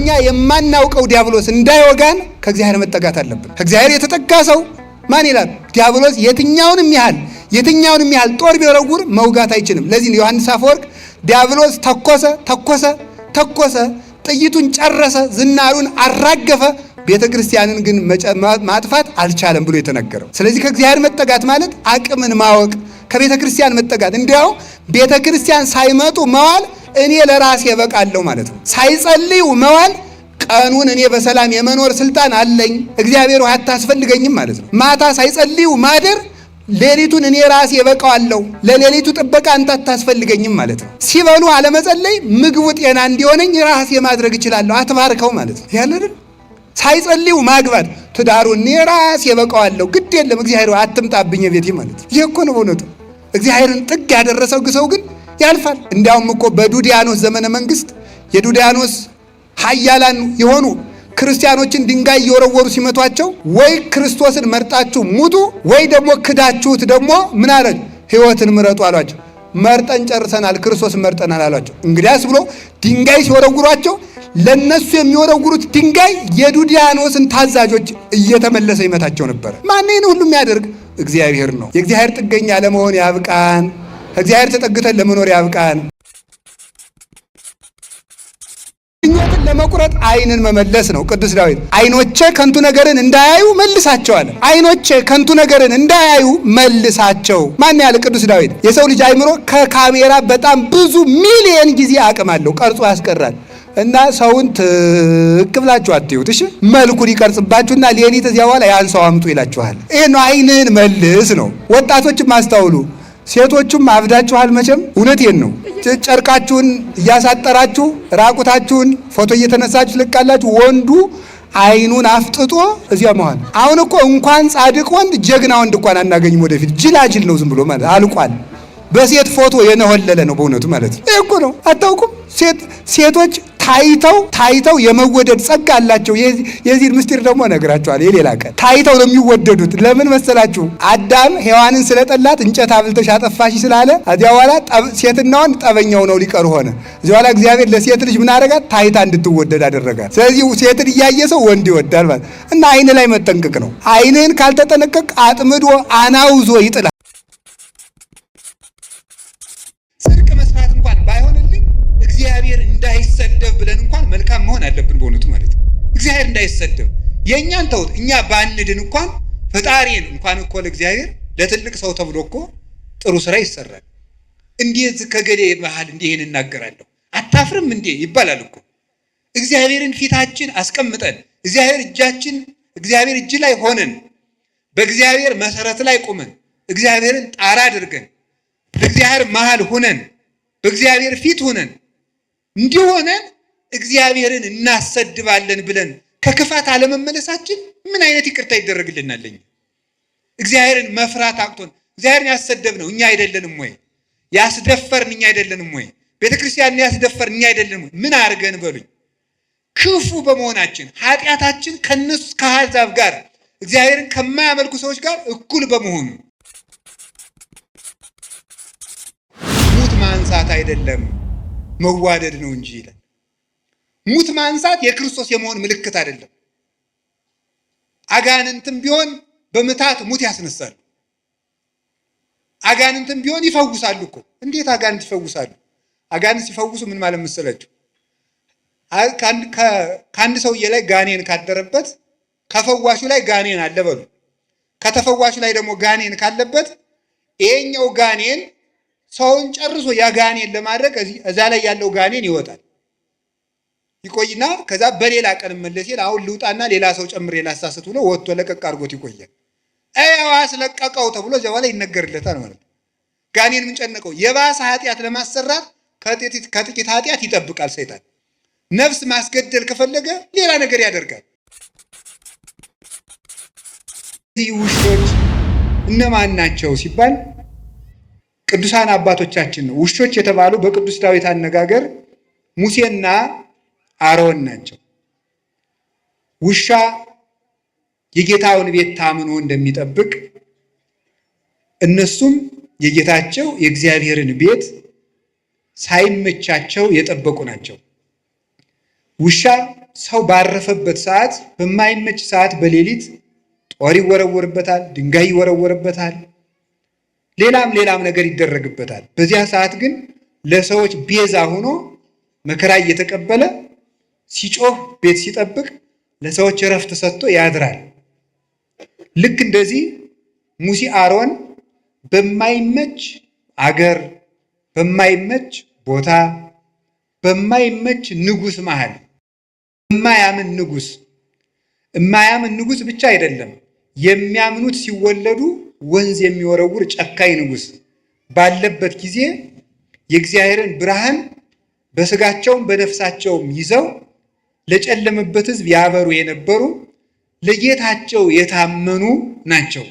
እኛ የማናውቀው ዲያብሎስ እንዳይወጋን ከእግዚአብሔር መጠጋት አለብን። ከእግዚአብሔር የተጠጋ ሰው ማን ይላል? ዲያብሎስ የትኛውንም ያህል ጦር ቢወረውር መውጋት አይችልም። ለዚህ ነው ዮሐንስ አፈወርቅ ዲያብሎስ ተኮሰ፣ ጥይቱን ጨረሰ፣ ዝናሩን አራገፈ፣ ቤተ ክርስቲያንን ግን ማጥፋት አልቻለም ብሎ የተነገረው። ስለዚህ ከእግዚአብሔር መጠጋት ማለት አቅምን ማወቅ፣ ከቤተ ክርስቲያን መጠጋት። እንዲያው ቤተ ክርስቲያን ሳይመጡ መዋል እኔ ለራሴ እበቃለሁ ማለት ነው። ሳይጸልዩ መዋል ቀኑን እኔ በሰላም የመኖር ስልጣን አለኝ፣ እግዚአብሔር አታስፈልገኝም ማለት ነው። ማታ ሳይጸልዩ ማደር ሌሊቱን እኔ ራሴ እበቃዋለሁ፣ ለሌሊቱ ጥበቃ አንተ አታስፈልገኝም ማለት ነው። ሲበሉ አለመጸለይ ምግቡ ጤና እንዲሆነኝ ራሴ ማድረግ እችላለሁ፣ አትባርከው ማለት ነው። ያለልን ሳይጸልዩ ማግባት ትዳሩን እኔ ራሴ እበቃዋለሁ፣ ግድ የለም እግዚአብሔር አትምጣብኝ ቤቴ ማለት ነው። ይሄ እኮ ነው በእውነቱ። እግዚአብሔርን ጥግ ያደረሰው ሰው ግን ያልፋል። እንዲያውም እኮ በዱዲያኖስ ዘመነ መንግስት የዱዲያኖስ ኃያላን የሆኑ ክርስቲያኖችን ድንጋይ እየወረወሩ ሲመቷቸው ወይ ክርስቶስን መርጣችሁ ሙቱ ወይ ደግሞ ክዳችሁት ደግሞ ምን አለ ሕይወትን ምረጡ አሏቸው። መርጠን ጨርሰናል፣ ክርስቶስን መርጠናል አሏቸው። እንግዲያስ ብሎ ድንጋይ ሲወረውሯቸው ለነሱ የሚወረውሩት ድንጋይ የዱዲያኖስን ታዛዦች እየተመለሰ ይመታቸው ነበር። ማን ነው ሁሉ የሚያደርግ? እግዚአብሔር ነው። የእግዚአብሔር ጥገኛ ለመሆን ያብቃን። እግዚአብሔር ተጠግተን ለመኖር ያብቃን። ምኞትን ለመቁረጥ ዓይንን መመለስ ነው። ቅዱስ ዳዊት ዓይኖቼ ከንቱ ነገርን እንዳያዩ መልሳቸዋል። ዓይኖቼ ከንቱ ነገርን እንዳያዩ መልሳቸው። ማን ያለ? ቅዱስ ዳዊት። የሰው ልጅ አይምሮ ከካሜራ በጣም ብዙ ሚሊየን ጊዜ አቅም አለው፣ ቀርጾ ያስቀራል። እና ሰውን ትክ ብላችሁ አትዩት። እሺ መልኩን ይቀርጽባችሁና ሌሊት እዚያ በኋላ ያን ሰው አምጡ ይላችኋል። ይሄ ነው ዓይንህን መልስ ነው። ወጣቶችም አስተውሉ፣ ሴቶቹም አብዳችኋል መቼም። እውነቴን ነው። ጨርቃችሁን እያሳጠራችሁ ራቁታችሁን ፎቶ እየተነሳችሁ ልቃላችሁ። ወንዱ ዓይኑን አፍጥጦ እዚያ መሆን። አሁን እኮ እንኳን ጻድቅ ወንድ ጀግና ወንድ እንኳን አናገኝም። ወደፊት ጅላጅል ነው ዝም ብሎ ማለት አልቋል። በሴት ፎቶ የነሆለለ ነው በእውነቱ ማለት ነው። ይሄ እኮ ነው። አታውቁም? ሴቶች ታይተው የመወደድ ጸጋ አላቸው። የዚህ ምስጢር ደግሞ እነግራችኋለሁ የሌላ ቀን። ታይተው ነው የሚወደዱት። ለምን መሰላችሁ? አዳም ሔዋንን ስለጠላት እንጨት አብልተሽ አጠፋሽ ስላለ እዚያ በኋላ ሴትና ወንድ ጠበኛው ነው ሊቀሩ ሆነ። እዚያ በኋላ እግዚአብሔር ለሴት ልጅ ምን አደረጋት? ታይታ እንድትወደድ አደረጋት። ስለዚህ ሴትን እያየ ሰው ወንድ ይወዳል ማለት እና ዓይን ላይ መጠንቀቅ ነው። ዓይንህን ካልተጠነቀቅ አጥምዶ አናውዞ ይጥላል። ጽድቅ መስራት እንኳን ባይሆንልኝ እግዚአብሔር እንዳይሰደብ ብለን እንኳን መልካም መሆን አለብን በእውነቱ ማለት ነው። እግዚአብሔር እንዳይሰደብ የእኛን ተውት፣ እኛ ባንድን እንኳን ፈጣሪን እንኳን እኮ ለእግዚአብሔር ለትልቅ ሰው ተብሎ እኮ ጥሩ ስራ ይሰራል። እንዴት ከገሌ መሃል እንዲህ ይህን እናገራለሁ አታፍርም እንዴ ይባላል እኮ። እግዚአብሔርን ፊታችን አስቀምጠን እግዚአብሔር እጅ ላይ ሆነን በእግዚአብሔር መሰረት ላይ ቁመን እግዚአብሔርን ጣራ አድርገን በእግዚአብሔር መሃል ሆነን በእግዚአብሔር ፊት ሆነን እንዲሆነን እግዚአብሔርን እናሰድባለን ብለን ከክፋት አለመመለሳችን ምን አይነት ይቅርታ ይደረግልናል? እግዚአብሔርን መፍራት አቅቶን እግዚአብሔርን ያሰደብነው እኛ አይደለንም ወይ? ያስደፈርን እኛ አይደለንም ወይ? ቤተክርስቲያንን ያስደፈርን እኛ አይደለንም ወይ? ምን አድርገን በሉኝ? ክፉ በመሆናችን ኃጢአታችን ከነሱ ከአሕዛብ ጋር እግዚአብሔርን ከማያመልኩ ሰዎች ጋር እኩል በመሆኑ ሙት ማንሳት አይደለም መዋደድ ነው እንጂ ይላል። ሙት ማንሳት የክርስቶስ የመሆን ምልክት አይደለም። አጋንንትም ቢሆን በምታት ሙት ያስነሳሉ። አጋንንትም ቢሆን ይፈውሳሉ እኮ። እንዴት አጋንንት ይፈውሳሉ? አጋንንት ሲፈውሱ ምን ማለት መሰላችሁ? ከአንድ ሰውዬ ላይ ጋኔን ካደረበት ከፈዋሹ ላይ ጋኔን አለ በሉ። ከተፈዋሹ ላይ ደግሞ ጋኔን ካለበት ይሄኛው ጋኔን ሰውን ጨርሶ ያ ጋኔን ለማድረግ እዛ ላይ ያለው ጋኔን ይወጣል። ይቆይና ከዛ በሌላ ቀን መለስ ይል አሁን ልውጣና ሌላ ሰው ጨምሬ ላሳስት ብሎ ወጥቶ ለቀቅ አድርጎት ይቆያል። አስለቀቀው ተብሎ እዚያ በኋላ ይነገርለታል ማለት ነው። ጋኔን ምን ጨነቀው? የባሰ ኃጢአት ለማሰራት ከጥቂት ኃጢአት ይጠብቃል ሰይጣን። ነፍስ ማስገደል ከፈለገ ሌላ ነገር ያደርጋል። እዚህ ውሾች እነማን ናቸው ሲባል ቅዱሳን አባቶቻችን ነው። ውሾች የተባሉ በቅዱስ ዳዊት አነጋገር ሙሴና አሮን ናቸው። ውሻ የጌታውን ቤት ታምኖ እንደሚጠብቅ እነሱም የጌታቸው የእግዚአብሔርን ቤት ሳይመቻቸው የጠበቁ ናቸው። ውሻ ሰው ባረፈበት ሰዓት፣ በማይመች ሰዓት በሌሊት ጦር ይወረወርበታል፣ ድንጋይ ይወረወርበታል፣ ሌላም ነገር ይደረግበታል። በዚያ ሰዓት ግን ለሰዎች ቤዛ ሆኖ መከራ እየተቀበለ ሲጮህ ቤት ሲጠብቅ ለሰዎች እረፍት ሰጥቶ ያድራል። ልክ እንደዚህ ሙሴ አሮን በማይመች አገር፣ በማይመች ቦታ፣ በማይመች ንጉሥ መሃል የማያምን ንጉሥ ብቻ አይደለም፣ የሚያምኑት ሲወለዱ ወንዝ የሚወረውር ጨካኝ ንጉሥ ባለበት ጊዜ የእግዚአብሔርን ብርሃን በስጋቸውም በነፍሳቸውም ይዘው ለጨለመበት ሕዝብ ያበሩ የነበሩ ለጌታቸው የታመኑ ናቸው።